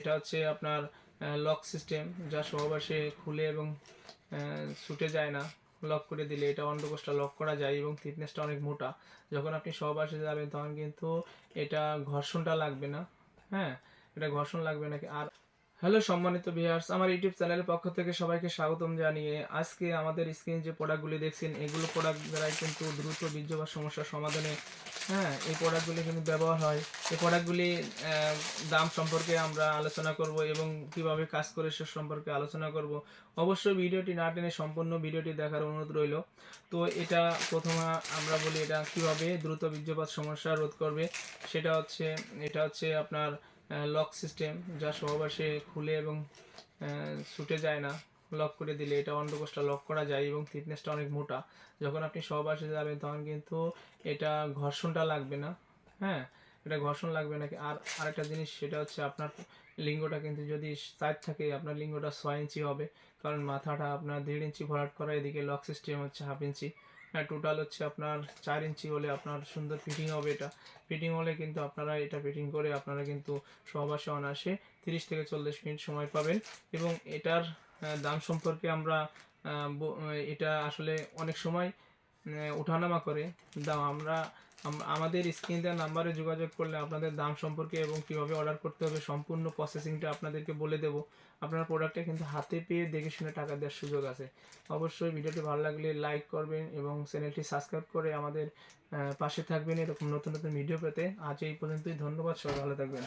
এটা হচ্ছে আপনার লক সিস্টেম, যা সহবাসে খুলে এবং ছুটে যায় না। লক করে দিলে এটা অন্ডকোষটা লক করা যায় এবং থিকনেসটা অনেক মোটা। যখন আপনি সহবাসে যাবেন তখন কিন্তু এটা ঘর্ষণটা লাগবে না। হ্যাঁ, এটা ঘর্ষণ লাগবে না। আর হ্যালো সম্মানিত ভিউয়ার্স, আমার ইউটিউব চ্যানেলের পক্ষ থেকে সবাইকে স্বাগতম জানিয়ে আজকে আমাদের স্ক্রিনে যে প্রোডাক্টগুলি দেখছেন এগুলো প্রোডাক্ট দ্বারাই কিন্তু দ্রুত বীর্যপাত সমস্যার সমাধানে এই প্রোডাক্টগুলি কিন্তু ব্যবহার হয়। এই প্রোডাক্টগুলি দাম সম্পর্কে আমরা আলোচনা করব এবং কিভাবে কাজ করে সে সম্পর্কে আলোচনা করব। অবশ্যই ভিডিওটি না টেনে সম্পূর্ণ ভিডিওটি দেখার অনুরোধ রইল। তো এটা প্রথমে আমরা বলি এটা কিভাবে দ্রুত বীর্যপাত সমস্যা রোধ করবে। এটা হচ্ছে আপনার লক সিস্টেম, যা সহবাসে খুলে এবং ছুটে যায় না। লক করে দিলে এটা অন্ডকোষটা লক করা যায় এবং থিকনেসটা অনেক মোটা। যখন আপনি সহবাসে যাবেন তখন কিন্তু এটা ঘর্ষণটা লাগবে না। হ্যাঁ, এটা ঘর্ষণ লাগবে না। আর আরেকটা জিনিস সেটা হচ্ছে আপনার লিঙ্গটা কিন্তু যদি সাইড থাকে আপনার লিঙ্গটা 6 ইঞ্চি হবে, কারণ মাথাটা আপনার 1.5 ইঞ্চি ভরাট করা, এদিকে লক সিস্টেম হচ্ছে 1/2 ইঞ্চি। হ্যাঁ, টোটাল হচ্ছে আপনার 4 ইঞ্চি হলে আপনার সুন্দর ফিটিং হবে। এটা ফিটিং হলে কিন্তু আপনারা এটা ফিটিং করে আপনারা কিন্তু সহবাসে অনায়াসে 30 থেকে 40 মিনিট সময় পাবেন। এবং এটার দাম সম্পর্কে আমরা এটা আসলে অনেক সময় ওঠানামা করে দাম। আমাদের স্ক্রিন দেওয়া নাম্বারে যোগাযোগ করলে আপনাদের দাম সম্পর্কে এবং কীভাবে অর্ডার করতে হবে সম্পূর্ণ প্রসেসিংটা আপনাদেরকে বলে দেব। আপনার প্রোডাক্টটা কিন্তু হাতে পেয়ে দেখে শুনে টাকা দেওয়ার সুযোগ আছে। অবশ্যই ভিডিওটি ভালো লাগলে লাইক করবেন এবং চ্যানেলটি সাবস্ক্রাইব করে আমাদের পাশে থাকবেন এরকম নতুন নতুন ভিডিও পেতে। আজ এই পর্যন্তই, ধন্যবাদ, সবাই ভালো থাকবেন।